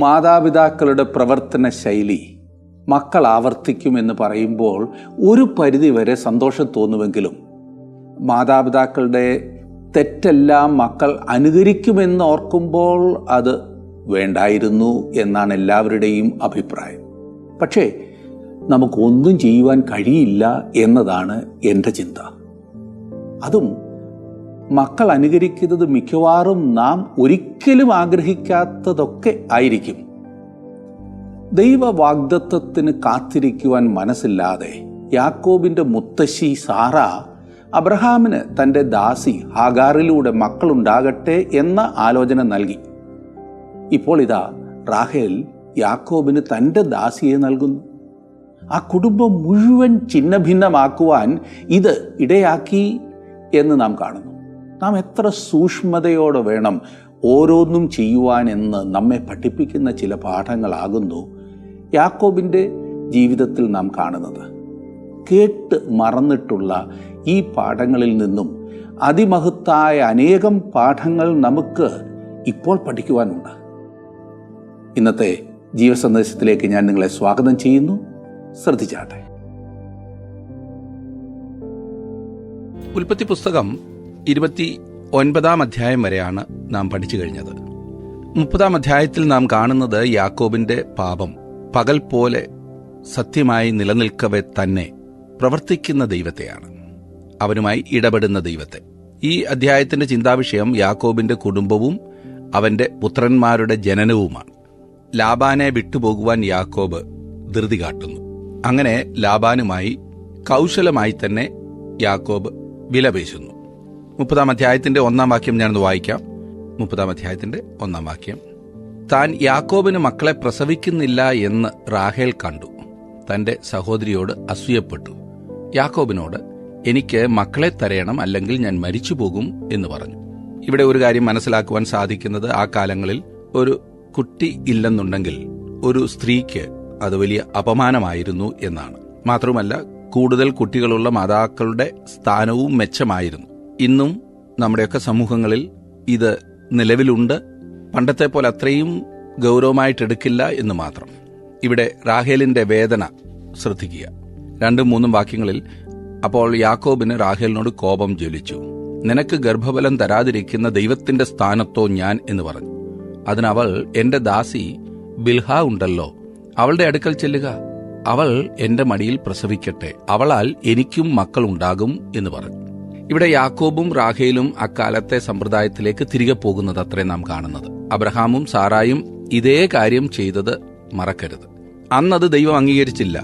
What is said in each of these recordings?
മാതാപിതാക്കളുടെ പ്രവർത്തന ശൈലി മക്കൾ ആവർത്തിക്കുമെന്ന് പറയുമ്പോൾ ഒരു പരിധിവരെ സന്തോഷം തോന്നുമെങ്കിലും മാതാപിതാക്കളുടെ തെറ്റെല്ലാം മക്കൾ അനുകരിക്കുമെന്ന് ഓർക്കുമ്പോൾ അത് വേണ്ടായിരുന്നു എന്നാണ് എല്ലാവരുടെയും അഭിപ്രായം. പക്ഷേ നമുക്കൊന്നും ചെയ്യുവാൻ കഴിയില്ല എന്നതാണ് എൻ്റെ ചിന്ത. അതും മക്കൾ അനുകരിക്കുന്നത് മിക്കവാറും നാം ഒരിക്കലും ആഗ്രഹിക്കാത്തതൊക്കെ ആയിരിക്കും. ദൈവവാഗ്ദത്തത്തിന് കാത്തിരിക്കുവാൻ മനസ്സില്ലാതെ യാക്കോബിൻ്റെ മുത്തശ്ശി സാറ അബ്രഹാമിന് തൻ്റെ ദാസി ഹാഗാറിലൂടെ മക്കളുണ്ടാകട്ടെ എന്ന ആലോചന നൽകി. ഇപ്പോൾ ഇതാ റാഹേൽ യാക്കോബിന് തൻ്റെ ദാസിയെ നൽകുന്നു. ആ കുടുംബം മുഴുവൻ ഛിന്നഭിന്നമാക്കുവാൻ ഇത് ഇടയാക്കി എന്ന് നാം കാണുന്നു. നാം എത്ര സൂക്ഷ്മതയോടെ വേണം ഓരോന്നും ചെയ്യുവാൻ എന്ന് നമ്മെ പഠിപ്പിക്കുന്ന ചില പാഠങ്ങളാകുന്നു യാക്കോബിൻ്റെ ജീവിതത്തിൽ നാം കാണുന്നത്. കേട്ട് മറന്നിട്ടുള്ള ഈ പാഠങ്ങളിൽ നിന്നും അതിമഹത്തായ അനേകം പാഠങ്ങൾ നമുക്ക് ഇപ്പോൾ പഠിക്കുവാനുണ്ട്. ഇന്നത്തെ ജീവസന്ദേശത്തിലേക്ക് ഞാൻ നിങ്ങളെ സ്വാഗതം ചെയ്യുന്നു. ശ്രദ്ധിച്ചാട്ടെ. ഉൽപ്പത്തി പുസ്തകം 29 അധ്യായം വരെയാണ് നാം പഠിച്ചു കഴിഞ്ഞത്. 30 അധ്യായത്തിൽ നാം കാണുന്നത് യാക്കോബിന്റെ പാപം പകൽ പോലെ സത്യമായി നിലനിൽക്കവെ തന്നെ പ്രവർത്തിക്കുന്ന ദൈവത്തെയാണ്, അവനുമായി ഇടപെടുന്ന ദൈവത്തെ. ഈ അധ്യായത്തിന്റെ ചിന്താവിഷയം യാക്കോബിന്റെ കുടുംബവും അവന്റെ പുത്രന്മാരുടെ ജനനവുമാണ്. ലാബാനെ വിട്ടുപോകുവാൻ യാക്കോബ് ധൃതി കാട്ടുന്നു. അങ്ങനെ ലാബാനുമായി കൗശലമായി തന്നെ യാക്കോബ് വിലപേശുന്നു. 30 അധ്യായത്തിന്റെ 1 വാക്യം ഞാനൊന്ന് വായിക്കാം. 30 അധ്യായത്തിന്റെ 1 വാക്യം: താൻ യാക്കോബിന് മക്കളെ പ്രസവിക്കുന്നില്ല എന്ന് റാഹേൽ കണ്ടു, തന്റെ സഹോദരിയോട് അസൂയപ്പെട്ടു. യാക്കോബിനോട്, എനിക്ക് മക്കളെ തരയണം, അല്ലെങ്കിൽ ഞാൻ മരിച്ചുപോകും എന്ന് പറഞ്ഞു. ഇവിടെ ഒരു കാര്യം മനസ്സിലാക്കുവാൻ സാധിക്കുന്നത്, ആ കാലങ്ങളിൽ ഒരു കുട്ടി ഇല്ലെന്നുണ്ടെങ്കിൽ ഒരു സ്ത്രീക്ക് അത് വലിയ അപമാനമായിരുന്നു എന്നാണ്. മാത്രമല്ല, കൂടുതൽ കുട്ടികളുള്ള മാതാക്കളുടെ സ്ഥാനവും മെച്ചമായിരുന്നു. ഇന്നും നമ്മുടെയൊക്കെ സമൂഹങ്ങളിൽ ഇത് നിലവിലുണ്ട്. പണ്ടത്തെ പോലെ അത്രയും ഗൗരവമായിട്ടെടുക്കില്ല എന്ന് മാത്രം. ഇവിടെ റാഹേലിന്റെ വേദന ശ്രദ്ധിക്കുക. 2-3 വാക്യങ്ങളിൽ: അപ്പോൾ യാക്കോബിന് റാഹേലിനോട് കോപം ജ്വലിച്ചു. നിനക്ക് ഗർഭഫലം തരാതിരിക്കുന്ന ദൈവത്തിന്റെ സ്ഥാനത്തോ ഞാൻ എന്ന് പറഞ്ഞു. അതിനവൾ, എന്റെ ദാസി ബിൽഹ ഉണ്ടല്ലോ, അവളുടെ അടുക്കൽ ചെല്ലുക, അവൾ എന്റെ മടിയിൽ പ്രസവിക്കട്ടെ, അവളാൽ എനിക്കും മക്കൾ ഉണ്ടാകും എന്ന് പറഞ്ഞു. ഇവിടെ യാക്കോബും റാഹേലും അക്കാലത്തെ സമ്പ്രദായത്തിലേക്ക് തിരികെ പോകുന്നത് അത്രേ നാം കാണുന്നത്. അബ്രഹാമും സാറായും ഇതേ കാര്യം ചെയ്തത് മറക്കരുത്. അന്നത് ദൈവം അംഗീകരിച്ചില്ല.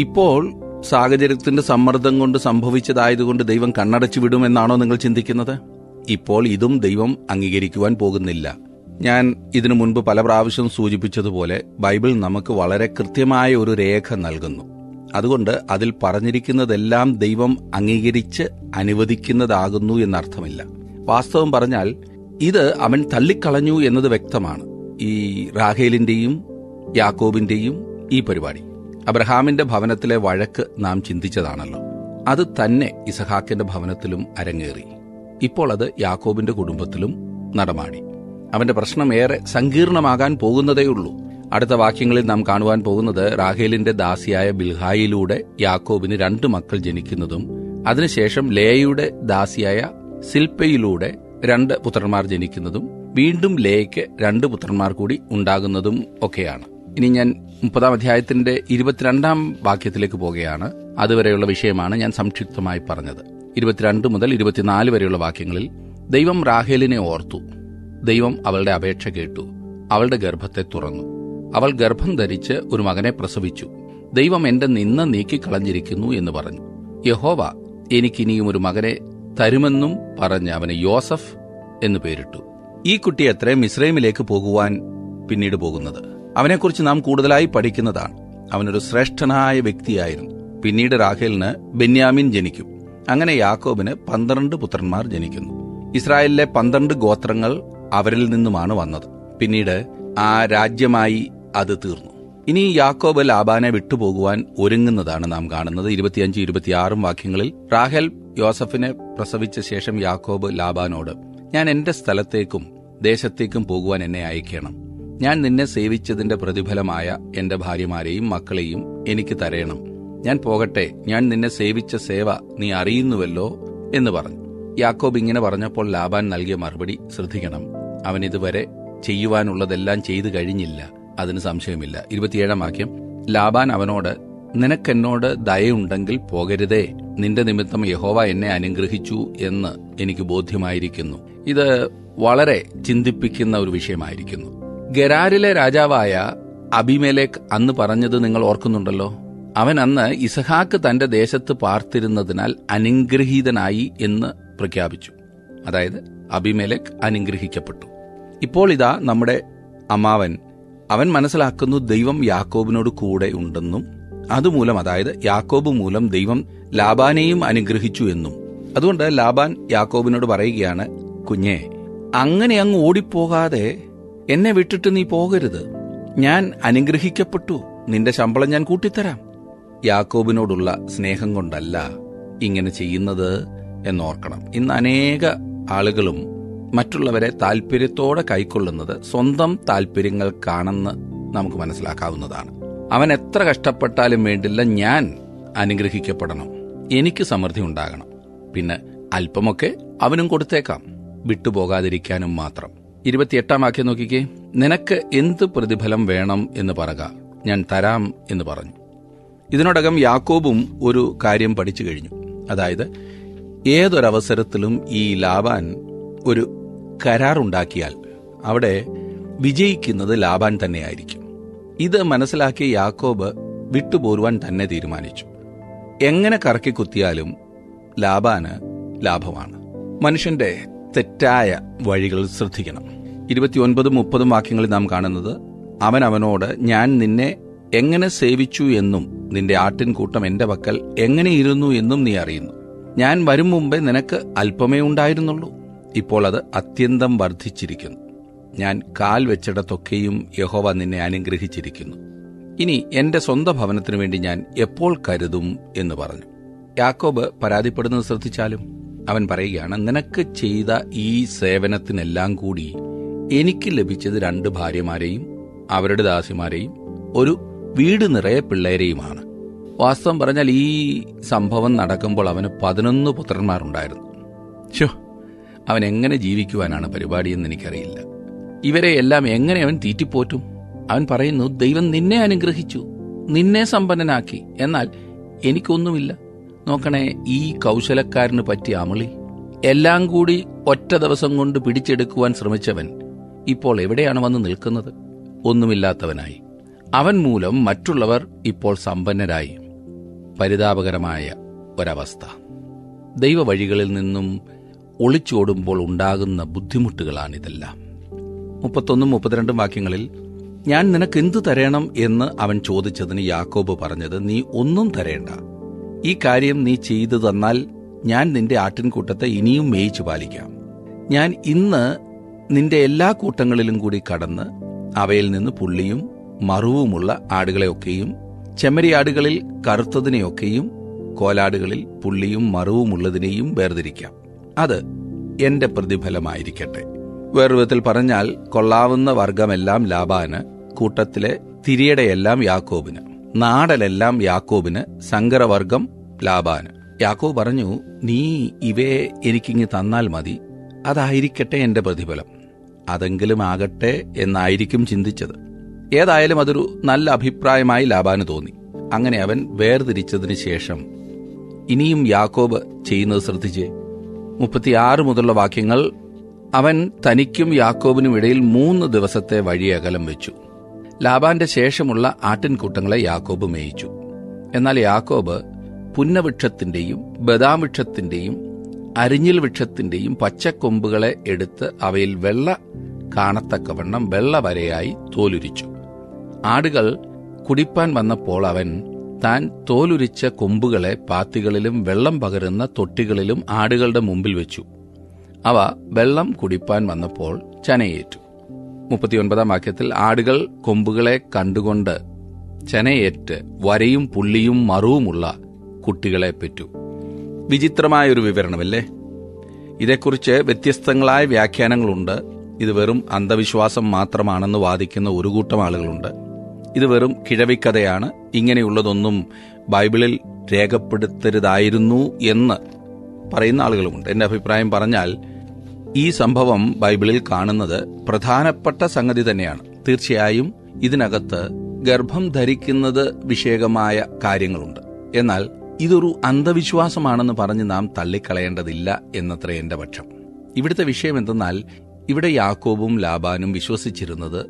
ഇപ്പോൾ സാഹചര്യത്തിന്റെ സമ്മർദ്ദം കൊണ്ട് സംഭവിച്ചതായതുകൊണ്ട് ദൈവം കണ്ണടച്ചു വിടുമെന്നാണോ നിങ്ങൾ ചിന്തിക്കുന്നത്? ഇപ്പോൾ ഇതും ദൈവം അംഗീകരിക്കുവാൻ പോകുന്നില്ല. ഞാൻ ഇതിനു മുൻപ് പല പ്രാവശ്യം സൂചിപ്പിച്ചതുപോലെ ബൈബിൾ നമുക്ക് വളരെ കൃത്യമായ ഒരു രേഖ നൽകുന്നു. അതുകൊണ്ട് അതിൽ പറഞ്ഞിരിക്കുന്നതെല്ലാം ദൈവം അംഗീകരിച്ച് അനുവദിക്കുന്നതാകുന്നു എന്നർത്ഥമില്ല. വാസ്തവം പറഞ്ഞാൽ ഇത് അവൻ തള്ളിക്കളഞ്ഞു എന്നത് വ്യക്തമാണ്. ഈ റാഹേലിന്റെയും യാക്കോബിന്റെയും ഈ പരിപാടി അബ്രഹാമിന്റെ ഭവനത്തിലെ വഴക്ക് നാം ചിന്തിച്ചതാണല്ലോ. അത് തന്നെ ഇസഹാക്കിന്റെ ഭവനത്തിലും അരങ്ങേറി. ഇപ്പോൾ അത് യാക്കോബിന്റെ കുടുംബത്തിലും നടമാടി. അവന്റെ പ്രശ്നം ഏറെ സങ്കീർണമാകാൻ പോകുന്നതേയുള്ളൂ. അടുത്ത വാക്യങ്ങളിൽ നാം കാണുവാൻ പോകുന്നത് റാഹേലിന്റെ ദാസിയായ ബിൽഹായിലൂടെ യാക്കോബിന് 2 മക്കൾ ജനിക്കുന്നതും അതിനുശേഷം ലേയയുടെ ദാസിയായ സിൽപ്പയിലൂടെ 2 പുത്രന്മാർ ജനിക്കുന്നതും വീണ്ടും ലേയ്ക്ക് 2 പുത്രന്മാർ കൂടി ഉണ്ടാകുന്നതും ഒക്കെയാണ്. ഇനി ഞാൻ 30 അധ്യായത്തിന്റെ 22 വാക്യത്തിലേക്ക് പോകുകയാണ്. അതുവരെയുള്ള വിഷയമാണ് ഞാൻ സംക്ഷിപ്തമായി പറഞ്ഞത്. 22 മുതൽ 24 വരെയുള്ള വാക്യങ്ങളിൽ: ദൈവം റാഹേലിനെ ഓർത്തു, ദൈവം അവളുടെ അപേക്ഷ കേട്ടു, അവളുടെ ഗർഭത്തെ തുറന്നു, അവൾ ഗർഭം ധരിച്ച് ഒരു മകനെ പ്രസവിച്ചു. ദൈവം എന്റെ നിന്ന നീക്കിക്കളഞ്ഞിരിക്കുന്നു എന്ന് പറഞ്ഞു. യഹോവ എനിക്കിനിയും ഒരു മകനെ തരുമെന്നും പറഞ്ഞ് അവന് യോസഫ് എന്ന് പേരിട്ടു. ഈ കുട്ടി അത്രേ മിസ്രൈമിലേക്ക് പോകുവാൻ പിന്നീട് പോകുന്നത്. അവനെക്കുറിച്ച് നാം കൂടുതലായി പഠിക്കുന്നതാണ്. അവനൊരു ശ്രേഷ്ഠനായ വ്യക്തിയായിരുന്നു. പിന്നീട് റാഹേലിന് ബെന്യാമിൻ ജനിക്കും. അങ്ങനെ യാക്കോബിന് 12 പുത്രന്മാർ ജനിക്കുന്നു. ഇസ്രായേലിലെ 12 ഗോത്രങ്ങൾ അവരിൽ നിന്നുമാണ് വന്നത്. പിന്നീട് ആ രാജ്യമായി അത് തീർന്നു. ഇനി യാക്കോബ് ലാബാനെ വിട്ടുപോകുവാൻ ഒരുങ്ങുന്നതാണ് നാം കാണുന്നത്. 25-26 വാക്യങ്ങളിൽ റാഹേൽ യോസഫിനെ പ്രസവിച്ച ശേഷം യാക്കോബ് ലാബാനോട്, ഞാൻ എന്റെ സ്ഥലത്തേക്കും ദേശത്തേക്കും പോകുവാൻ എന്നെ അയക്കണം, ഞാൻ നിന്നെ സേവിച്ചതിന്റെ പ്രതിഫലമായ എന്റെ ഭാര്യമാരെയും മക്കളെയും എനിക്ക് തരേണം. ഞാൻ പോകട്ടെ, ഞാൻ നിന്നെ സേവിച്ച സേവ നീ അറിയുന്നുവല്ലോ എന്ന് പറഞ്ഞു. യാക്കോബ് ഇങ്ങനെ പറഞ്ഞപ്പോൾ ലാബാൻ നൽകിയ മറുപടി ശ്രദ്ധിക്കണം. അവൻ ഇതുവരെ ചെയ്യുവാനുള്ളതെല്ലാം ചെയ്തു കഴിഞ്ഞില്ല, അതിന് സംശയമില്ല. 27 വാക്യം, ലാബാൻ അവനോട്, നിനക്കെന്നോട് ദയയുണ്ടെങ്കിൽ പോകരുതേ, നിന്റെ നിമിത്തം യഹോവ എന്നെ അനുഗ്രഹിച്ചു എന്ന് എനിക്ക് ബോധ്യമായിരിക്കുന്നു. ഇത് വളരെ ചിന്തിപ്പിക്കുന്ന ഒരു വിഷയമായിരിക്കുന്നു. ഗെരാരിലെ രാജാവായ അബിമേലെക്ക് അന്ന് പറഞ്ഞത് നിങ്ങൾ ഓർക്കുന്നുണ്ടല്ലോ. അവൻ അന്ന് ഇസഹാക്ക് തന്റെ ദേശത്ത് പാർത്തിരുന്നതിനാൽ അനുഗ്രഹീതനായി എന്ന് പ്രഖ്യാപിച്ചു. അതായത് അബിമേലെക്ക് അനുഗ്രഹിക്കപ്പെട്ടു. ഇപ്പോൾ ഇതാ നമ്മുടെ അമ്മാവൻ, അവൻ മനസ്സിലാക്കുന്നു ദൈവം യാക്കോബിനോട് കൂടെ ഉണ്ടെന്നും അതുമൂലം, അതായത് യാക്കോബ് മൂലം ദൈവം ലാബാനെയും അനുഗ്രഹിച്ചു എന്നും. അതുകൊണ്ട് ലാബാൻ യാക്കോബിനോട് പറയുകയാണ്, കുഞ്ഞേ, അങ്ങനെ അങ്ങ് ഓടിപ്പോകാതെ എന്നെ വിട്ടിട്ട് നീ പോകരുത്. ഞാൻ അനുഗ്രഹിക്കപ്പെട്ടു, നിന്റെ ശമ്പളം ഞാൻ കൂട്ടിത്തരാം. യാക്കോബിനോടുള്ള സ്നേഹം കൊണ്ടല്ല ഇങ്ങനെ ചെയ്യുന്നത് എന്നോർക്കണം. ഇന്ന് അനേക ആളുകളും മറ്റുള്ളവരെ താല്പര്യത്തോടെ കൈക്കൊള്ളുന്നത് സ്വന്തം താല്പര്യങ്ങൾക്കാണെന്ന് നമുക്ക് മനസ്സിലാക്കാവുന്നതാണ്. അവൻ എത്ര കഷ്ടപ്പെട്ടാലും വേണ്ടില്ല, ഞാൻ അനുഗ്രഹിക്കപ്പെടണം, എനിക്ക് സമൃദ്ധി ഉണ്ടാകണം, പിന്നെ അല്പമൊക്കെ അവനും കൊടുത്തേക്കാം, വിട്ടുപോകാതിരിക്കാനും മാത്രം. 28 വാക്യം നോക്കിക്കേ, നിനക്ക് എന്ത് പ്രതിഫലം വേണം എന്ന് പറക, ഞാൻ തരാം എന്ന് പറഞ്ഞു. ഇതിനോടകം യാക്കോബും ഒരു കാര്യം പഠിച്ചു കഴിഞ്ഞു. അതായത് ഏതൊരവസരത്തിലും ഈ ലാബാൻ ഒരു കരാറുണ്ടാക്കിയാൽ അവിടെ വിജയിക്കുന്നത് ലാബാൻ തന്നെയായിരിക്കും. ഇത് മനസ്സിലാക്കിയ യാക്കോബ് വിട്ടുപോരുവാൻ തന്നെ തീരുമാനിച്ചു. എങ്ങനെ കറക്കി കുത്തിയാലും ലാബാന് ലാഭമാണ്. മനുഷ്യന്റെ തെറ്റായ വഴികൾ ശ്രദ്ധിക്കണം. 29-30 വാക്യങ്ങളിൽ നാം കാണുന്നത്, അവൻ അവനോട്, ഞാൻ നിന്നെ എങ്ങനെ സേവിച്ചു എന്നും നിന്റെ ആട്ടിൻകൂട്ടം എന്റെ പക്കൽ എങ്ങനെയിരുന്നു എന്നും നീ അറിയുന്നു. ഞാൻ വരും മുമ്പേ നിനക്ക് അല്പമേ ഉണ്ടായിരുന്നുള്ളൂ, ഇപ്പോൾ അത് അത്യന്തം വർദ്ധിച്ചിരിക്കുന്നു. ഞാൻ കാൽ വെച്ചിടത്തൊക്കെയും യഹോവ നിന്നെ അനുഗ്രഹിച്ചിരിക്കുന്നു. ഇനി എന്റെ സ്വന്തം ഭവനത്തിനു വേണ്ടി ഞാൻ എപ്പോൾ കരുതും എന്ന് പറഞ്ഞു. യാക്കോബ് പരാതിപ്പെടുന്നത് ശ്രദ്ധിച്ചാലും അവൻ പറയുകയാണ്, നിനക്ക് ചെയ്ത ഈ സേവനത്തിനെല്ലാം കൂടി എനിക്ക് ലഭിച്ചത് 2 ഭാര്യമാരെയും അവരുടെ ദാസിമാരെയും ഒരു വീട് നിറയെ പിള്ളേരെയുമാണ്. വാസ്തവം പറഞ്ഞാൽ ഈ സംഭവം നടക്കുമ്പോൾ അവന് 11 പുത്രന്മാരുണ്ടായിരുന്നു. അവൻ എങ്ങനെ ജീവിക്കുവാനാണ് പരിപാടിയെന്ന് എനിക്കറിയില്ല. ഇവരെ എല്ലാം എങ്ങനെ അവൻ തീറ്റിപ്പോറ്റും? അവൻ പറയുന്നു, ദൈവം നിന്നെ അനുഗ്രഹിച്ചു, നിന്നെ സമ്പന്നനാക്കി, എന്നാൽ എനിക്കൊന്നുമില്ല. നോക്കണേ, ഈ കൗശലക്കാരന് പറ്റിയ അമളി. എല്ലാം കൂടി ഒറ്റ ദിവസം കൊണ്ട് പിടിച്ചെടുക്കുവാൻ ശ്രമിച്ചവൻ ഇപ്പോൾ എവിടെയാണ് വന്ന് നിൽക്കുന്നത്? ഒന്നുമില്ലാത്തവനായി. അവൻ മൂലം മറ്റുള്ളവർ ഇപ്പോൾ സമ്പന്നരായി. പരിതാപകരമായ ഒരവസ്ഥ. ദൈവവഴികളിൽ നിന്നും ഒളിച്ചോടുമ്പോൾ ഉണ്ടാകുന്ന ബുദ്ധിമുട്ടുകളാണിതെല്ലാം. 31-32 വാക്യങ്ങളിൽ, ഞാൻ നിനക്ക് എന്തു തരേണം എന്ന് അവൻ ചോദിച്ചതിന് യാക്കോബ് പറഞ്ഞത്, നീ ഒന്നും തരേണ്ട. ഈ കാര്യം നീ ചെയ്തു തന്നാൽ ഞാൻ നിന്റെ ആട്ടിൻകൂട്ടത്തെ ഇനിയും മേയിച്ചു പാലിക്കാം. ഞാൻ ഇന്ന് നിന്റെ എല്ലാ കൂട്ടങ്ങളിലും കൂടി കടന്ന് അവയിൽ നിന്ന് പുള്ളിയും മറുവുമുള്ള ആടുകളെയൊക്കെയും, ചെമ്മരിയാടുകളിൽ കറുത്തതിനെയൊക്കെയും, കോലാടുകളിൽ പുള്ളിയും മറുവുമുള്ളതിനെയും വേർതിരിക്കാം. അത് എന്റെ പ്രതിഫലമായിരിക്കട്ടെ. വേറൊരു വിധത്തിൽ പറഞ്ഞാൽ, കൊള്ളാവുന്ന വർഗമെല്ലാം ലാബാന്, കൂട്ടത്തിലെ തിരിയടെയെല്ലാം യാക്കോബിന്, നാടലെല്ലാം യാക്കോബിന്, സങ്കരവർഗം ലാബാന്. യാക്കോബ് പറഞ്ഞു, നീ ഇവയെ എനിക്കിങ്ങ് തന്നാൽ മതി, അതായിരിക്കട്ടെ എന്റെ പ്രതിഫലം. അതെങ്കിലും ആകട്ടെ എന്നായിരിക്കും ചിന്തിച്ചത്. ഏതായാലും അതൊരു നല്ല അഭിപ്രായമായി ലാബാന് തോന്നി. അങ്ങനെ അവൻ വേർതിരിച്ചതിന് ശേഷം ഇനിയും യാക്കോബ് ചെയ്യുന്നത് ശ്രദ്ധിച്ചേ. 36 മുതലുള്ള വാക്യങ്ങൾ, അവൻ തനിക്കും യാക്കോബിനും ഇടയിൽ 3 ദിവസത്തെ വഴി അകലം വെച്ചു. ലാബാന്റെ ശേഷമുള്ള ആട്ടിൻകൂട്ടങ്ങളെ യാക്കോബ് മേയിച്ചു. എന്നാൽ യാക്കോബ് പുന്നവൃക്ഷത്തിന്റെയും ബദാം വൃക്ഷത്തിന്റെയും അരിഞ്ഞിൽ വൃക്ഷത്തിന്റെയും പച്ചക്കൊമ്പുകളെ എടുത്ത് അവയിൽ വെള്ള കാണത്തക്കവണ്ണം വെള്ള വരയായി തോലുരിച്ചു. ആടുകൾ കുടിപ്പാൻ വന്നപ്പോൾ അവൻ താൻ തോലുരിച്ച കൊമ്പുകളെ പാത്തികളിലും വെള്ളം പകരുന്ന തൊട്ടികളിലും ആടുകളുടെ മുമ്പിൽ വെച്ചു. അവ വെള്ളം കുടിപ്പാൻ വന്നപ്പോൾ ചനയേറ്റു. 39 വാക്യത്തിൽ, ആടുകൾ കൊമ്പുകളെ കണ്ടുകൊണ്ട് ചനയേറ്റ് വരയും പുള്ളിയും മറുവുമുള്ള കുട്ടികളെ പെറ്റു. വിചിത്രമായൊരു വിവരണമല്ലേ? ഇതേക്കുറിച്ച് വ്യത്യസ്തങ്ങളായ വ്യാഖ്യാനങ്ങളുണ്ട്. ഇത് വെറും അന്ധവിശ്വാസം മാത്രമാണെന്ന് വാദിക്കുന്ന ഒരു കൂട്ടം ആളുകളുണ്ട്. ഇത് വെറും കിഴവിക്കഥയാണ്, ഇങ്ങനെയുള്ളതൊന്നും ബൈബിളിൽ രേഖപ്പെടുത്തരുതായിരുന്നു എന്ന് പറയുന്ന ആളുകളുമുണ്ട്. എൻ്റെ അഭിപ്രായം പറഞ്ഞാൽ ഈ സംഭവം ബൈബിളിൽ കാണുന്നത് പ്രധാനപ്പെട്ട സംഗതി തന്നെയാണ്. തീർച്ചയായും ഇതിനകത്ത് ഗർഭം ധരിക്കുന്നത് വിഷയകമായ കാര്യങ്ങളുണ്ട്. എന്നാൽ ഇതൊരു അന്ധവിശ്വാസമാണെന്ന് പറഞ്ഞ് നാം തള്ളിക്കളയേണ്ടതില്ല എന്നത്ര എൻ്റെ പക്ഷം. ഇവിടുത്തെ വിഷയം എന്തെന്നാൽ, ഇവിടെ യാക്കോബും ലാബാനും വിശ്വസിച്ചിരുന്നത്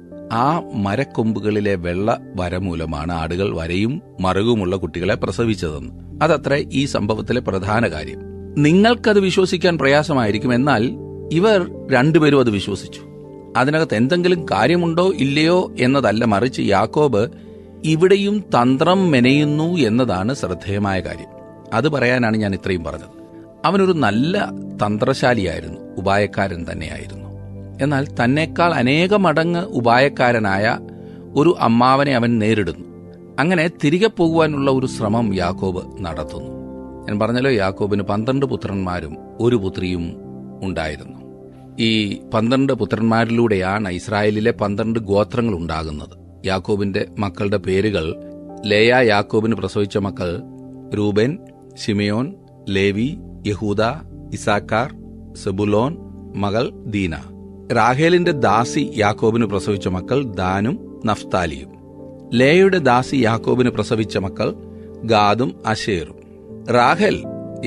ആ മരക്കൊമ്പുകളിലെ വെള്ള വര മൂലമാണ് ആടുകൾ വരയും മറുകുമുള്ള കുട്ടികളെ പ്രസവിച്ചതെന്ന്. അതത്ര ഈ സംഭവത്തിലെ പ്രധാന കാര്യം. നിങ്ങൾക്കത് വിശ്വസിക്കാൻ പ്രയാസമായിരിക്കും, എന്നാൽ ഇവർ രണ്ടുപേരും അത് വിശ്വസിച്ചു. അതിനകത്ത് എന്തെങ്കിലും കാര്യമുണ്ടോ ഇല്ലയോ എന്നതല്ല, മറിച്ച് യാക്കോബ് ഇവിടെയും തന്ത്രം മെനയുന്നു എന്നതാണ് ശ്രദ്ധേയമായ കാര്യം. അത് പറയാനാണ് ഞാൻ ഇത്രയും പറഞ്ഞത്. അവനൊരു നല്ല തന്ത്രശാലിയായിരുന്നു, ഉപായക്കാരൻ തന്നെയായിരുന്നു. എന്നാൽ തന്നേക്കാൾ അനേകമടങ്ങ് ഉപായക്കാരനായ ഒരു അമ്മാവനെ അവൻ നേരിടുന്നു. അങ്ങനെ തിരികെ പോകുവാനുള്ള ഒരു ശ്രമം യാക്കോബ് നടത്തുന്നു. ഞാൻ പറഞ്ഞല്ലോ, യാക്കോബിന് 12 പുത്രന്മാരും ഒരു പുത്രിയും ഉണ്ടായിരുന്നു. ഈ 12 പുത്രന്മാരിലൂടെയാണ് ഇസ്രായേലിലെ 12 ഗോത്രങ്ങൾ ഉണ്ടാകുന്നത്. യാക്കോബിന്റെ മക്കളുടെ പേരുകൾ: ലേയ യാക്കോബിന് പ്രസവിച്ച മക്കൾ രൂബേൻ, ശിമയോൻ, ലേവി, യഹൂദ, ഇസാക്കാർ, സെബുലോൻ, മകൾ ദീന. റാഹേലിന്റെ ദാസി യാക്കോബിന് പ്രസവിച്ച മക്കൾ ദാനും നഫ്താലിയും. ലേയയുടെ ദാസി യാക്കോബിന് പ്രസവിച്ച മക്കൾ ഗാദും അശേറും. റാഹേൽ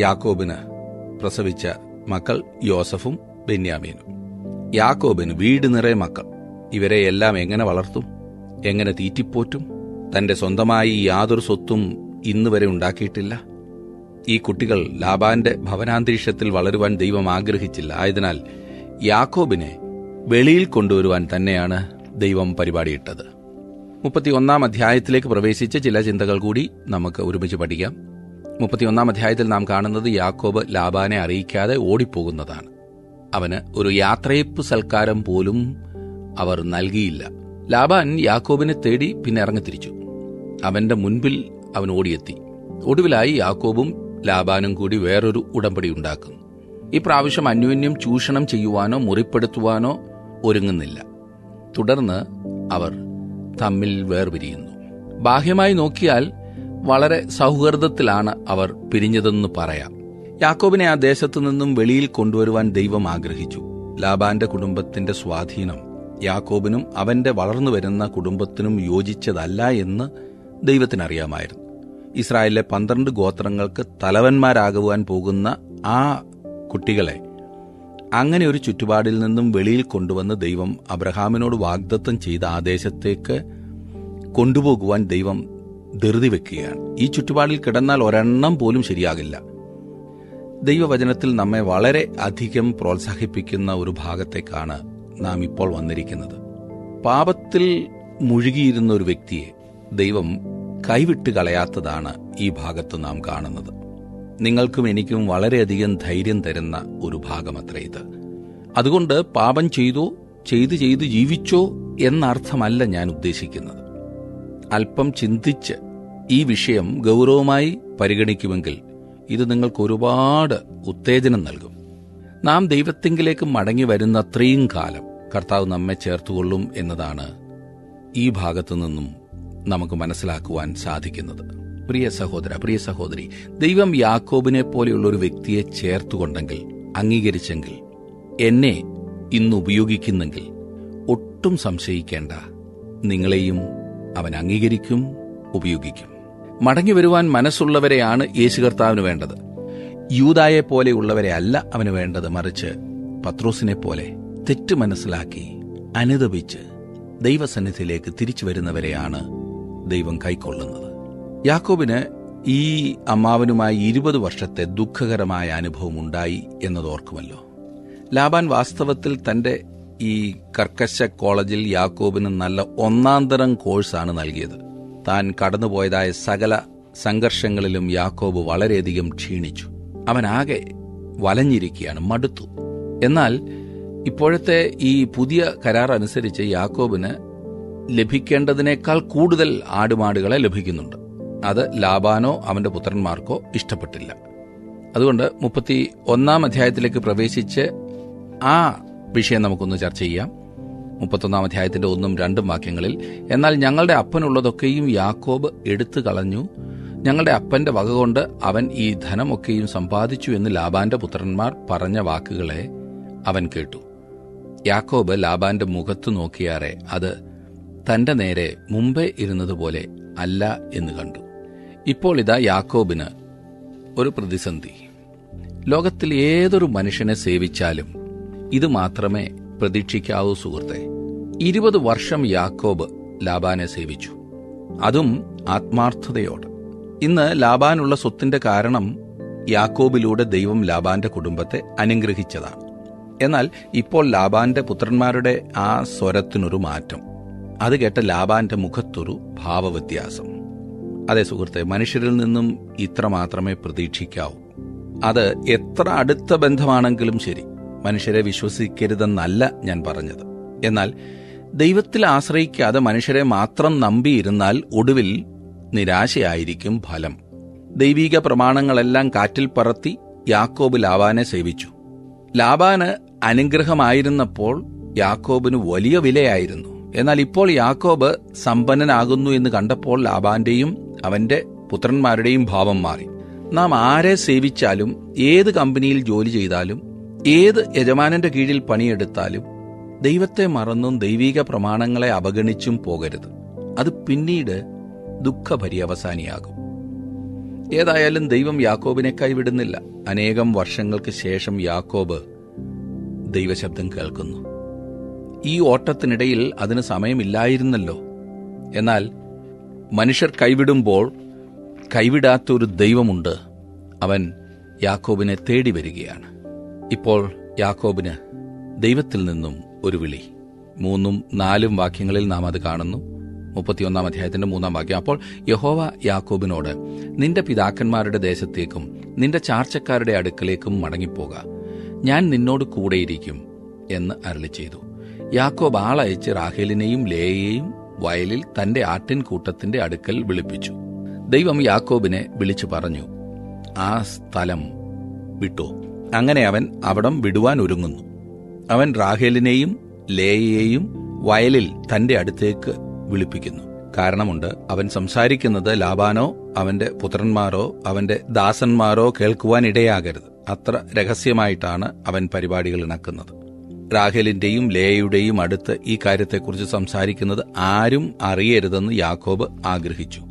യാക്കോബിന് പ്രസവിച്ച മക്കൾ യോസഫും ബെന്യാമീനും. യാക്കോബിന് വീട് നിറയെ മക്കൾ. ഇവരെ എല്ലാം എങ്ങനെ വളർത്തും, എങ്ങനെ തീറ്റിപ്പോറ്റും? തന്റെ സ്വന്തമായി യാതൊരു സ്വത്തും ഇന്നുവരെ ഉണ്ടാക്കിയിട്ടില്ല. ഈ കുട്ടികൾ ലാബാന്റെ ഭവനാന്തരീക്ഷത്തിൽ വളരുവാൻ ദൈവം ആഗ്രഹിച്ചില്ല. ആയതിനാൽ യാക്കോബിനെ വെളിയിൽ കൊണ്ടുവരുവാൻ തന്നെയാണ് ദൈവം പരിപാടിയിട്ടത്. 31 അധ്യായത്തിലേക്ക് പ്രവേശിച്ച് ചില ചിന്തകൾ കൂടി നമുക്ക് ഒരുമിച്ച് പഠിക്കാം. 31 അധ്യായത്തിൽ നാം കാണുന്നത് യാക്കോബ് ലാബാനെ അറിയിക്കാതെ ഓടിപ്പോകുന്നതാണ്. അവന് ഒരു യാത്രയപ്പ് സൽക്കാരം പോലും അവർ നൽകിയില്ല. ലാബാൻ യാക്കോബിനെ തേടി പിന്നെ ഇറങ്ങിത്തിരിച്ചു. അവന്റെ മുൻപിൽ അവൻ ഓടിയെത്തി. ഒടുവിലായി യാക്കോബും ലാബാനും കൂടി വേറൊരു ഉടമ്പടി ഉണ്ടാക്കുന്നു. ഈ പ്രാവശ്യം അന്യോന്യം ചൂഷണം ചെയ്യുവാനോ മുറിപ്പെടുത്തുവാനോ ഒരുങ്ങുന്നില്ല. തുടർന്ന് അവർ തമ്മിൽ വേർപിരിയുന്നു. ബാഹ്യമായി നോക്കിയാൽ വളരെ സൗഹൃദത്തിലാണ് അവർ പിരിഞ്ഞതെന്ന് പറയാം. യാക്കോബിനെ ആ ദേശത്തു നിന്നും വെളിയിൽ കൊണ്ടുവരുവാൻ ദൈവം ആഗ്രഹിച്ചു. ലാബാന്റെ കുടുംബത്തിന്റെ സ്വാധീനം യാക്കോബിനും അവന്റെ വളർന്നുവരുന്ന കുടുംബത്തിനും യോജിച്ചതല്ല എന്ന് ദൈവത്തിനറിയാമായിരുന്നു. ഇസ്രായേലിലെ 12 ഗോത്രങ്ങൾക്ക് തലവന്മാരാകുവാൻ പോകുന്ന ആ കുട്ടികളെ അങ്ങനെ ഒരു ചുറ്റുപാടിൽ നിന്നും വെളിയിൽ കൊണ്ടുവന്ന് ദൈവം അബ്രഹാമിനോട് വാഗ്ദത്തം ചെയ്ത ആ ദേശത്തേക്ക് കൊണ്ടുപോകുവാൻ ദൈവം ധൃതി വെക്കുകയാണ്. ഈ ചുറ്റുപാടിൽ കിടന്നാൽ ഒരെണ്ണം പോലും ശരിയാകില്ല. ദൈവവചനത്തിൽ നമ്മെ വളരെ അധികം പ്രോത്സാഹിപ്പിക്കുന്ന ഒരു ഭാഗത്തേക്കാണ് നാം ഇപ്പോൾ വന്നിരിക്കുന്നത്. പാപത്തിൽ മുഴുകിയിരുന്ന ഒരു വ്യക്തിയെ ദൈവം കൈവിട്ട് കളയാത്തതാണ് ഈ ഭാഗത്ത് നാം കാണുന്നത്. നിങ്ങൾക്കും എനിക്കും വളരെയധികം ധൈര്യം തരുന്ന ഒരു ഭാഗമത്രേ ഇത്. അതുകൊണ്ട് പാപം ചെയ്തു ജീവിച്ചോ എന്നർത്ഥമല്ല ഞാൻ ഉദ്ദേശിക്കുന്നത്. അല്പം ചിന്തിച്ച് ഈ വിഷയം ഗൗരവമായി പരിഗണിക്കുമെങ്കിൽ ഇത് നിങ്ങൾക്ക് ഒരുപാട് ഉത്തേജനം നൽകും. നാം ദൈവത്തിങ്കിലേക്ക് മടങ്ങി വരുന്നത്രയും കാലം കർത്താവ് നമ്മെ ചേർത്തുകൊള്ളും എന്നതാണ് ഈ ഭാഗത്തു നിന്നും നമുക്ക് മനസ്സിലാക്കുവാൻ സാധിക്കുന്നത്. പ്രിയ സഹോദര, പ്രിയ സഹോദരി, ദൈവം യാക്കോബിനെ പോലെയുള്ള ഒരു വ്യക്തിയെ ചേർത്തുകൊണ്ടെങ്കിൽ, അംഗീകരിച്ചെങ്കിൽ, എന്നെ ഇന്ന് ഉപയോഗിക്കുന്നെങ്കിൽ ഒട്ടും സംശയിക്കേണ്ട, നിങ്ങളെയും അവൻ അംഗീകരിക്കും, ഉപയോഗിക്കും. മടങ്ങി വരുവാൻ മനസ്സുള്ളവരെയാണ് യേശു കർത്താവിന് വേണ്ടത്. യൂദായെ പോലെയുള്ളവരെ അല്ല അവന് വേണ്ടത്. മറിച്ച് പത്രോസിനെ പോലെ തെറ്റ് മനസ്സിലാക്കി അനുതപിച്ച് ദൈവസന്നിധിയിലേക്ക് തിരിച്ചു വരുന്നവരെയാണ് ദൈവം കൈക്കൊള്ളുന്നത്. യാക്കോബിന് ഈ അമ്മാവനുമായി 20 വർഷത്തെ ദുഃഖകരമായ അനുഭവം ഉണ്ടായി എന്നതോർക്കുമല്ലോ. ലാബാൻ വാസ്തവത്തിൽ തന്റെ ഈ കർക്കശ കോളേജിൽ യാക്കോബിന് നല്ല 1ാം തരം കോഴ്സാണ് നൽകിയത്. താൻ കടന്നുപോയതായ സകല സംഘർഷങ്ങളിലും യാക്കോബ് വളരെയധികം ക്ഷീണിച്ചു. അവനാകെ വലഞ്ഞിരിക്കുകയാണ്, മടുത്തു. എന്നാൽ ഇപ്പോഴത്തെ ഈ പുതിയ കരാർ അനുസരിച്ച് യാക്കോബിന് ലഭിക്കേണ്ടതിനേക്കാൾ കൂടുതൽ ആടുമാടുകളെ ലഭിക്കുന്നുണ്ട്. അത് ലാബാനോ അവന്റെ പുത്രന്മാർക്കോ ഇഷ്ടപ്പെട്ടില്ല. അതുകൊണ്ട് 31 അധ്യായത്തിലേക്ക് പ്രവേശിച്ച് ആ വിഷയം നമുക്കൊന്ന് ചർച്ച ചെയ്യാം. 31 അധ്യായത്തിന്റെ 1-2 വാക്യങ്ങളിൽ, എന്നാൽ ഞങ്ങളുടെ അപ്പനുള്ളതൊക്കെയും യാക്കോബ് എടുത്തു കളഞ്ഞു, ഞങ്ങളുടെ അപ്പന്റെ വകകൊണ്ട് അവൻ ഈ ധനമൊക്കെയും സമ്പാദിച്ചു എന്ന് ലാബാന്റെ പുത്രന്മാർ പറഞ്ഞ വാക്കുകളെ അവൻ കേട്ടു. യാക്കോബ് ലാബാന്റെ മുഖത്തു നോക്കിയാറെ അത് തന്റെ നേരെ മുമ്പേ ഇരുന്നതുപോലെ അല്ല എന്ന് കണ്ടു. ഇപ്പോൾ ഇതാ യാക്കോബിന് ഒരു പ്രതിസന്ധി. ലോകത്തിൽ ഏതൊരു മനുഷ്യനെ സേവിച്ചാലും ഇത് മാത്രമേ പ്രതീക്ഷിക്കാവൂ സുഹൃത്തെ. 20 വർഷം യാക്കോബ് ലാബാനെ സേവിച്ചു, അതും ആത്മാർത്ഥതയോട്. ഇന്ന് ലാബാനുള്ള സ്വത്തിന്റെ കാരണം യാക്കോബിലൂടെ ദൈവം ലാബാന്റെ കുടുംബത്തെ അനുഗ്രഹിച്ചതാണ്. എന്നാൽ ഇപ്പോൾ ലാബാന്റെ പുത്രന്മാരുടെ ആ സ്വരത്തിനൊരു മാറ്റം. അത് കേട്ട ലാബാന്റെ മുഖത്തൊരു ഭാവവ്യത്യാസം. അതെ സുഹൃത്തെ, മനുഷ്യരിൽ നിന്നും ഇത്ര മാത്രമേ പ്രതീക്ഷിക്കാവൂ. അത് എത്ര അടുത്ത ബന്ധമാണെങ്കിലും ശരി, മനുഷ്യരെ വിശ്വസിക്കരുതെന്നല്ല ഞാൻ പറഞ്ഞത്. എന്നാൽ ദൈവത്തിൽ ആശ്രയിക്കാതെ മനുഷ്യരെ മാത്രം നമ്പിയിരുന്നാൽ ഒടുവിൽ നിരാശയായിരിക്കും ഫലം. ദൈവിക പ്രമാണങ്ങളെല്ലാം കാറ്റിൽ പറത്തി യാക്കോബ് ലാബാനെ സേവിച്ചു. ലാബാന് അനുഗ്രഹമായിരുന്നപ്പോൾ യാക്കോബിന് വലിയ വിലയായിരുന്നു. എന്നാൽ ഇപ്പോൾ യാക്കോബ് സമ്പന്നനാകുന്നു എന്ന് കണ്ടപ്പോൾ ലാബാന്റെയും അവന്റെ പുത്രന്മാരുടെയും ഭാവം മാറി. നാം ആരെ സേവിച്ചാലും, ഏത് കമ്പനിയിൽ ജോലി ചെയ്താലും, ഏത് യജമാനന്റെ കീഴിൽ പണിയെടുത്താലും ദൈവത്തെ മറന്നും ദൈവിക പ്രമാണങ്ങളെ അവഗണിച്ചും പോകരുത്. അത് പിന്നീട് ദുഃഖപര്യവസാനിയാകും. ഏതായാലും ദൈവം യാക്കോബിനെ കൈവിടുന്നില്ല. അനേകം വർഷങ്ങൾക്ക് ശേഷം യാക്കോബ് ദൈവശബ്ദം കേൾക്കുന്നു. ഈ ഓട്ടത്തിനിടയിൽ അതിന് സമയമില്ലായിരുന്നല്ലോ. എന്നാൽ മനുഷ്യർ കൈവിടുമ്പോൾ കൈവിടാത്തൊരു ദൈവമുണ്ട്. അവൻ യാക്കോബിനെ തേടി വരികയാണ്. ഇപ്പോൾ യാക്കോബിന് ദൈവത്തിൽ നിന്നും ഒരു വിളി. 3-4 വാക്യങ്ങളിൽ നാം അത് കാണുന്നു. 31 അധ്യായത്തിന്റെ 3 വാക്യം, അപ്പോൾ യഹോവ യാക്കോബിനോട്, നിന്റെ പിതാക്കന്മാരുടെ ദേശത്തേക്കും നിന്റെ ചാർച്ചക്കാരുടെ അടുക്കലേക്കും മടങ്ങിപ്പോക, ഞാൻ നിന്നോട് കൂടെയിരിക്കും എന്ന് അരുളി ചെയ്തു. യാക്കോബ് ആളയച്ച് റാഹേലിനെയും ലേയയെയും വയലിൽ തന്റെ ആട്ടിൻകൂട്ടത്തിന്റെ അടുക്കൽ വിളിപ്പിച്ചു. ദൈവം യാക്കോബിനെ വിളിച്ചു പറഞ്ഞു, ആ സ്ഥലം വിട്ടോ. അങ്ങനെ അവൻ അവിടം വിടുവാൻ ഒരുങ്ങുന്നു. അവൻ റാഹേലിനെയും ലേയയെയും വയലിൽ തന്റെ അടുത്തേക്ക് വിളിപ്പിക്കുന്നു. കാരണമുണ്ട്. അവൻ സംസാരിക്കുന്നത് ലാബാനോ അവന്റെ പുത്രന്മാരോ അവന്റെ ദാസന്മാരോ കേൾക്കുവാൻ ഇടയാകരുത്. അത്ര രഹസ്യമായിട്ടാണ് അവൻ പരിപാടികൾ ഇണക്കുന്നത്. റാഹേലിന്റെയും ലേയയുടെയും അടുത്ത് ഈ കാര്യത്തെക്കുറിച്ച് സംസാരിക്കുന്നത് ആരും അറിയരുതെന്ന് യാക്കോബ് ആഗ്രഹിച്ചു.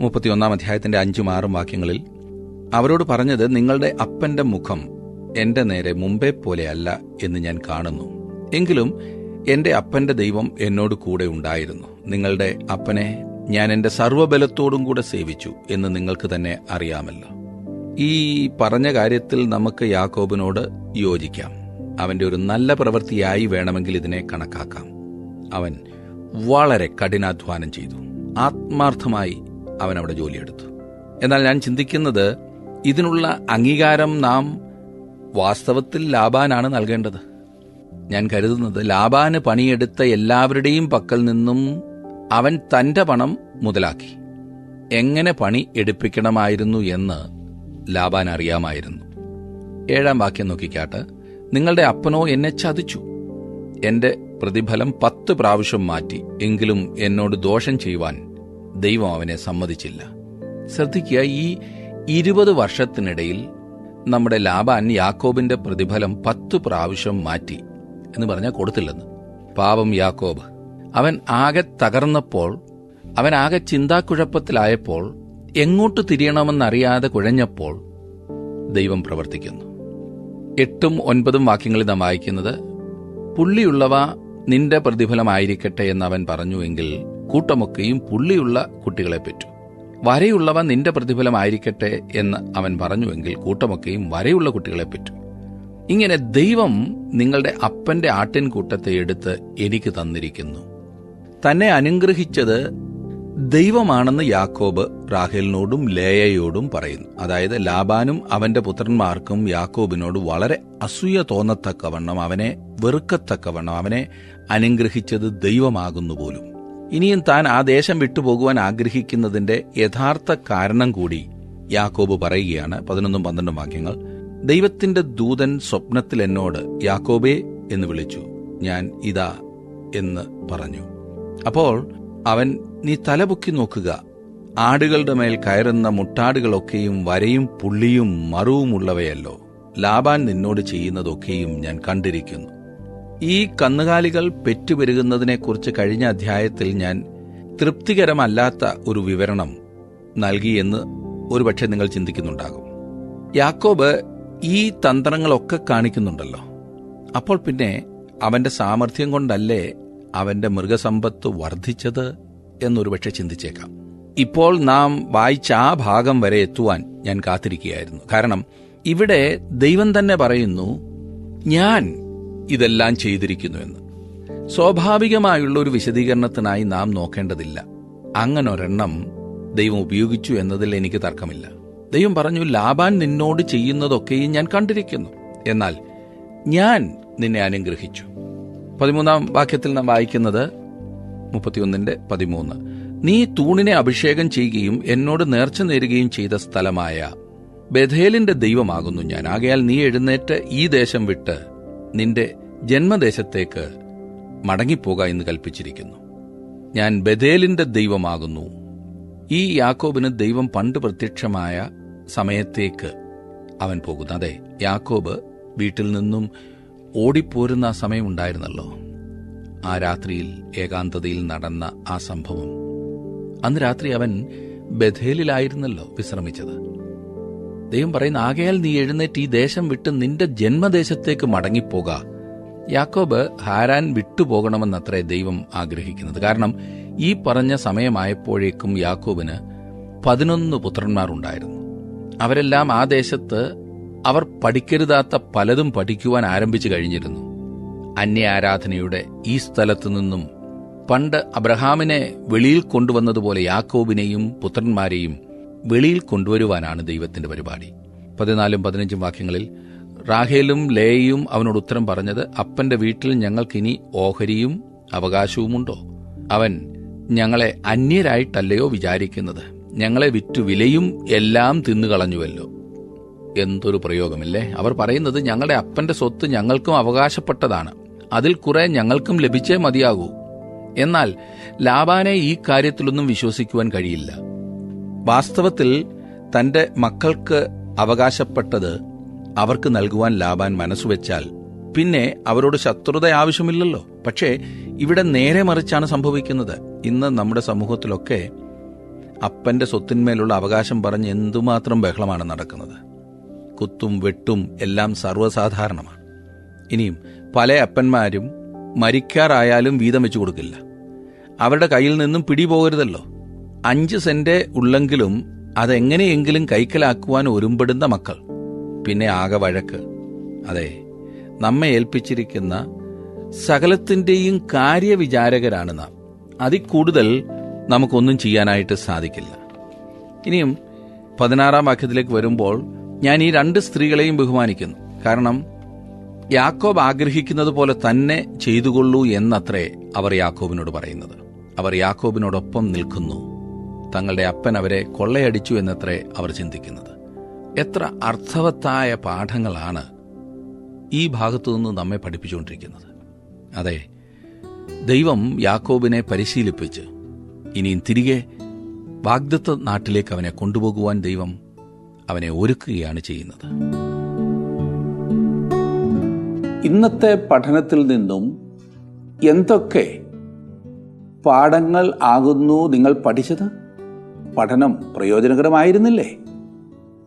31 അധ്യായത്തിന്റെ 5-6 വാക്യങ്ങളിൽ അവരോട് പറഞ്ഞത്, നിങ്ങളുടെ അപ്പന്റെ മുഖം എന്റെ നേരെ മുമ്പേ പോലെയല്ല എന്ന് ഞാൻ കാണുന്നു. എങ്കിലും എന്റെ അപ്പന്റെ ദൈവം എന്നോട് കൂടെ ഉണ്ടായിരുന്നു. നിങ്ങളുടെ അപ്പനെ ഞാൻ എന്റെ സർവ്വബലത്തോടും കൂടെ സേവിച്ചു എന്ന് നിങ്ങൾക്ക് തന്നെ അറിയാമല്ലോ. ഈ പറഞ്ഞ കാര്യത്തിൽ നമുക്ക് യാക്കോബിനോട് യോജിക്കാം. അവന്റെ ഒരു നല്ല പ്രവൃത്തിയായി വേണമെങ്കിൽ ഇതിനെ കണക്കാക്കാം. അവൻ വളരെ കഠിനാധ്വാനം ചെയ്തു. ആത്മാർത്ഥമായി അവൻ അവിടെ ജോലിയെടുത്തു. എന്നാൽ ഞാൻ ചിന്തിക്കുന്നത്, ഇതിനുള്ള അംഗീകാരം നാം വാസ്തവത്തിൽ ലാബാനാണ് നൽകേണ്ടത്. ഞാൻ കരുതുന്നത്, ലാബാന് പണിയെടുത്ത എല്ലാവരുടെയും പക്കൽ നിന്നും അവൻ തന്റെ പണം മുതലാക്കി. എങ്ങനെ പണി എടുപ്പിക്കണമായിരുന്നു എന്ന് ലാബാൻ അറിയാമായിരുന്നു. 7 വാക്യം നോക്കിക്കാട്ട്, നിങ്ങളുടെ അപ്പനോ എന്നെ ചതിച്ചു. എന്റെ പ്രതിഫലം 10 പ്രാവശ്യം മാറ്റി, എങ്കിലും എന്നോട് ദോഷം ചെയ്യുവാൻ ദൈവം അവനെ സമ്മതിച്ചില്ല. ശ്രദ്ധിക്കുക, ഈ 20 വർഷത്തിനിടയിൽ നമ്മുടെ ലാബാൻ യാക്കോബിന്റെ പ്രതിഫലം 10 പ്രാവശ്യം മാറ്റി എന്ന് പറഞ്ഞാൽ കൊടുത്തില്ലെന്ന്. പാവം യാക്കോബ്. അവൻ ആകെ തകർന്നപ്പോൾ, അവൻ ആകെ ചിന്താക്കുഴപ്പത്തിലായപ്പോൾ, എങ്ങോട്ട് തിരിയണമെന്നറിയാതെ കുഴഞ്ഞപ്പോൾ ദൈവം പ്രവർത്തിക്കുന്നു. 8-9 വാക്യങ്ങളിൽ നാം വായിക്കുന്നത്, പുള്ളിയുള്ളവ നിന്റെ പ്രതിഫലമായിരിക്കട്ടെ എന്നവൻ പറഞ്ഞുവെങ്കിൽ കൂട്ടമൊക്കെയും പുള്ളിയുള്ള കുട്ടികളെ പെറ്റു. വരയുള്ളവ നിന്റെ പ്രതിഫലമായിരിക്കട്ടെ എന്ന് അവൻ പറഞ്ഞുവെങ്കിൽ കൂട്ടമൊക്കെയും വരയുള്ള കുട്ടികളെ പെറ്റു. ഇങ്ങനെ ദൈവം നിങ്ങളുടെ അപ്പന്റെ ആട്ടിൻകൂട്ടത്തെ എടുത്ത് എനിക്ക് തന്നിരിക്കുന്നു. തന്നെ അനുഗ്രഹിച്ചത് ദൈവമാണെന്ന് യാക്കോബ് റാഹേലിനോടും ലേയയോടും പറയുന്നു. അതായത് ലാബാനും അവന്റെ പുത്രന്മാർക്കും യാക്കോബിനോട് വളരെ അസൂയ തോന്നത്തക്കവണ്ണം, അവനെ വെറുക്കത്തക്കവണ്ണം അവനെ അനുഗ്രഹിച്ചത് ദൈവമാകുന്നു പോലും. ഇനിയും താൻ ആ ദേശം വിട്ടുപോകുവാൻ ആഗ്രഹിക്കുന്നതിന്റെ യഥാർത്ഥ കാരണം കൂടി യാക്കോബ് പറയുകയാണ്. 11-12 വാക്യങ്ങൾ, ദൈവത്തിന്റെ ദൂതൻ സ്വപ്നത്തിൽ എന്നോട്, യാക്കോബേ എന്ന് വിളിച്ചു. ഞാൻ ഇതാ എന്ന് പറഞ്ഞു. അപ്പോൾ അവൻ, നീ തലപൊക്കി നോക്കുക, ആടുകളുടെ മേൽ കയറുന്ന മുട്ടാടുകളൊക്കെയും വരയും പുള്ളിയും മറുവുമുള്ളവയല്ലോ. ലാബാൻ നിന്നോട് ചെയ്യുന്നതൊക്കെയും ഞാൻ കണ്ടിരിക്കുന്നു. ഈ കന്നുകാലികൾ പെറ്റുപെരുകുന്നതിനെക്കുറിച്ച് കഴിഞ്ഞ അധ്യായത്തിൽ ഞാൻ തൃപ്തികരമല്ലാത്ത ഒരു വിവരണം നൽകിയെന്ന് ഒരുപക്ഷെ നിങ്ങൾ ചിന്തിക്കുന്നുണ്ടാകും. യാക്കോബ് ഈ തന്ത്രങ്ങളൊക്കെ കാണിക്കുന്നുണ്ടല്ലോ. അപ്പോൾ പിന്നെ അവന്റെ സാമർഥ്യം കൊണ്ടല്ലേ അവന്റെ മൃഗസമ്പത്ത് വർദ്ധിച്ചത് എന്നൊരുപക്ഷെ ചിന്തിച്ചേക്കാം. ഇപ്പോൾ നാം വായിച്ച ആ ഭാഗം വരെ എത്തുവാൻ ഞാൻ കാത്തിരിക്കുകയായിരുന്നു. കാരണം ഇവിടെ ദൈവം തന്നെ പറയുന്നു, ഞാൻ ഇതെല്ലാം ചെയ്തിരിക്കുന്നു എന്ന്. സ്വാഭാവികമായുള്ള ഒരു വിശദീകരണത്തിനായി നാം നോക്കേണ്ടതില്ല. അങ്ങനൊരെണ്ണം ദൈവം ഉപയോഗിച്ചു എന്നതിൽ എനിക്ക് തർക്കമില്ല. ദൈവം പറഞ്ഞു, ലാബാൻ നിന്നോട് ചെയ്യുന്നതൊക്കെയും ഞാൻ കണ്ടിരിക്കുന്നു, എന്നാൽ ഞാൻ നിന്നെ അനുഗ്രഹിച്ചു. 13-ാം വാക്യത്തിൽ നാം വായിക്കുന്നത് 31:13, നീ തൂണിനെ അഭിഷേകം ചെയ്യുകയും എന്നോട് നേർച്ച നേരുകയും ചെയ്ത സ്ഥലമായ ബഥേലിന്റെ ദൈവമാകുന്നു ഞാൻ. ആകയാൽ നീ എഴുന്നേറ്റ് ഈ ദേശം വിട്ട് നിന്റെ ജന്മദേശത്തേക്ക് മടങ്ങിപ്പോക എന്ന് കൽപ്പിച്ചിരിക്കുന്നു. ഞാൻ ബഥേലിന്റെ ദൈവമാകുന്നു. ഈ യാക്കോബിന് ദൈവം പണ്ട് പ്രത്യക്ഷമായ സമയത്തേക്ക് അവൻ പോകുന്നു. അതെ, യാക്കോബ് വീട്ടിൽ നിന്നും ഓടിപ്പോരുന്ന ആ സമയമുണ്ടായിരുന്നല്ലോ. ആ രാത്രിയിൽ ഏകാന്തതയിൽ നടന്ന ആ സംഭവം. അന്ന് രാത്രി അവൻ ബഥേലിലായിരുന്നല്ലോ വിശ്രമിച്ചത്. ദൈവം പറയുന്ന, ആകയാൽ നീ എഴുന്നേറ്റ് ഈ ദേശം വിട്ട് നിന്റെ ജന്മദേശത്തേക്ക് മടങ്ങിപ്പോക. യാക്കോബ് ഹാരാൻ വിട്ടുപോകണമെന്നത്രേ ദൈവം ആഗ്രഹിക്കുന്നത്. കാരണം ഈ പറഞ്ഞ സമയമായപ്പോഴേക്കും യാക്കോബിന് 11 പുത്രന്മാരുണ്ടായിരുന്നു. അവരെല്ലാം ആ ദേശത്ത് അവർ പഠിക്കരുതാത്ത പലതും പഠിക്കുവാൻ ആരംഭിച്ചു കഴിഞ്ഞിരുന്നു. അന്യ ആരാധനയുടെ ഈ സ്ഥലത്തു നിന്നും പണ്ട് അബ്രഹാമിനെ വെളിയിൽ കൊണ്ടുവന്നതുപോലെ യാക്കോബിനെയും പുത്രന്മാരെയും വെളിയിൽ കൊണ്ടുവരുവാനാണ് ദൈവത്തിന്റെ പരിപാടി. 14-15 വാക്യങ്ങളിൽ റാഹേലും ലേയും അവനോട് ഉത്തരം പറഞ്ഞത്, അപ്പന്റെ വീട്ടിൽ ഞങ്ങൾക്കിനി ഓഹരിയും അവകാശവുമുണ്ടോ? അവൻ ഞങ്ങളെ അന്യരായിട്ടല്ലയോ വിചാരിക്കുന്നത്? ഞങ്ങളെ വിറ്റു വിലയും എല്ലാം തിന്നുകളഞ്ഞുവല്ലോ. എന്തൊരു പ്രയോഗമില്ലേ! അവർ പറയുന്നത്, ഞങ്ങളുടെ അപ്പന്റെ സ്വത്ത് ഞങ്ങൾക്കും അവകാശപ്പെട്ടതാണ്, അതിൽ കുറെ ഞങ്ങൾക്കും ലഭിച്ചേ മതിയാകൂ. എന്നാൽ ലാബാനെ ഈ കാര്യത്തിലൊന്നും വിശ്വസിക്കുവാൻ കഴിയില്ല. വാസ്തവത്തിൽ തന്റെ മക്കൾക്ക് അവകാശപ്പെട്ടത് അവർക്ക് നൽകുവാൻ ലാബാൻ മനസ്സുവെച്ചാൽ പിന്നെ അവരോട് ശത്രുത ആവശ്യമില്ലല്ലോ. പക്ഷേ ഇവിടെ നേരെ മറിച്ചാണ് സംഭവിക്കുന്നത്. ഇന്ന് നമ്മുടെ സമൂഹത്തിലൊക്കെ അപ്പന്റെ സ്വത്തിന്മേലുള്ള അവകാശം പറഞ്ഞ് എന്തുമാത്രം ബഹളമാണ് നടക്കുന്നത്. കുത്തും വെട്ടും എല്ലാം സർവ്വസാധാരണമാണ്. ഇനിയും പല അപ്പന്മാരും മരിക്കാറായാലും വീതം വെച്ചു കൊടുക്കില്ല. അവരുടെ കയ്യിൽ നിന്നും പിടിപോകരുതല്ലോ. 5 സെന്റ് ഉള്ളെങ്കിലും അതെങ്ങനെയെങ്കിലും കൈക്കലാക്കുവാൻ ഒരുമ്പെടുന്ന മക്കൾ. പിന്നെ ആകെ വഴക്ക്. അതെ, നമ്മെ ഏൽപ്പിച്ചിരിക്കുന്ന സകലത്തിന്റെയും കാര്യവിചാരകരാണ് നാം. അതിൽ കൂടുതൽ നമുക്കൊന്നും ചെയ്യാനായിട്ട് സാധിക്കില്ല. ഇനിയും 16-ാം വാക്യത്തിലേക്ക് വരുമ്പോൾ, ഞാൻ ഈ 2 സ്ത്രീകളെയും ബഹുമാനിക്കുന്നു. കാരണം യാക്കോബ് ആഗ്രഹിക്കുന്നത് പോലെ തന്നെ ചെയ്തുകൊള്ളൂ എന്നത്രേ അവർ യാക്കോബിനോട് പറയുന്നത്. അവർ യാക്കോബിനോടൊപ്പം നിൽക്കുന്നു. തങ്ങളുടെ അപ്പൻ അവരെ കൊള്ളയടിച്ചു എന്നത്രേ അവർ ചിന്തിക്കുന്നത്. എത്ര അർത്ഥവത്തായ പാഠങ്ങളാണ് ഈ ഭാഗത്തു നിന്ന് നമ്മെ പഠിപ്പിച്ചുകൊണ്ടിരിക്കുന്നത്. അതെ, ദൈവം യാക്കോബിനെ പരിശീലിപ്പിച്ച് ഇനിയും തിരികെ വാഗ്ദത്ത നാട്ടിലേക്ക് അവനെ കൊണ്ടുപോകുവാൻ ദൈവം അവനെ ഒരുക്കുകയാണ് ചെയ്യുന്നത്. ഇന്നത്തെ പഠനത്തിൽ നിന്നും എന്തൊക്കെ പാഠങ്ങൾ ആകുന്നു നിങ്ങൾ പഠിച്ചത്? പഠനം പ്രയോജനകരമായിരുന്നില്ലേ?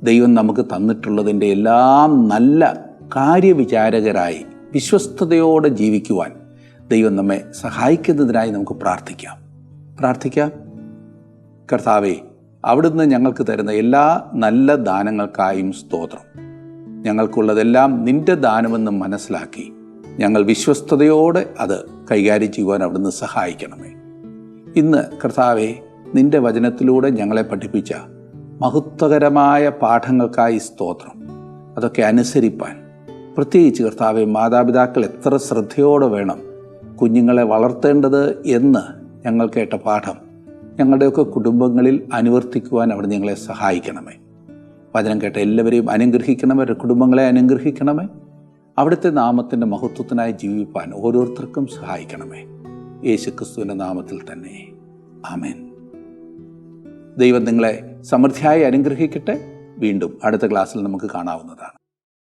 ദൈവം നമുക്ക് തന്നിട്ടുള്ളതിൻ്റെ എല്ലാം നല്ല കാര്യവിചാരകരായി വിശ്വസ്തയോടെ ജീവിക്കുവാൻ ദൈവം നമ്മെ സഹായിക്കുന്നതിനായി നമുക്ക് പ്രാർത്ഥിക്കാം. കർത്താവേ, അവിടുന്ന് ഞങ്ങൾക്ക് തരുന്ന എല്ലാ നല്ല ദാനങ്ങൾക്കായും സ്തോത്രം. ഞങ്ങൾക്കുള്ളതെല്ലാം നിന്റെ ദാനമെന്ന് മനസ്സിലാക്കി ഞങ്ങൾ വിശ്വസ്തയോടെ അത് കൈകാര്യം ചെയ്യുവാൻ അവിടുന്ന് സഹായിക്കണമേ. ഇന്ന് കർത്താവേ, നിന്റെ വചനത്തിലൂടെ ഞങ്ങളെ പഠിപ്പിച്ച മഹത്വകരമായ പാഠങ്ങൾക്കായി സ്തോത്രം. അതൊക്കെ അനുസരിപ്പാൻ പ്രത്യേകിച്ച് കർത്താവെ, മാതാപിതാക്കൾ എത്ര ശ്രദ്ധയോടെ വേണം കുഞ്ഞുങ്ങളെ വളർത്തേണ്ടത് എന്ന് ഞങ്ങൾ കേട്ട പാഠം ഞങ്ങളുടെയൊക്കെ കുടുംബങ്ങളിൽ അനുവർത്തിക്കുവാൻ അവിടെ ഞങ്ങളെ സഹായിക്കണമേ. വചനം കേട്ട എല്ലാവരെയും അനുഗ്രഹിക്കണമേ, അവരുടെ കുടുംബങ്ങളെ അനുഗ്രഹിക്കണമേ. അവിടുത്തെ നാമത്തിൻ്റെ മഹത്വത്തിനായി ജീവിപ്പാൻ ഓരോരുത്തർക്കും സഹായിക്കണമേ. യേശുക്രിസ്തുവിൻ്റെ നാമത്തിൽ തന്നെ ആമേൻ. ദൈവം നിങ്ങളെ സമൃദ്ധിയായി അനുഗ്രഹിക്കട്ടെ. വീണ്ടും അടുത്ത ക്ലാസ്സിൽ നമുക്ക് കാണാവുന്നതാണ്.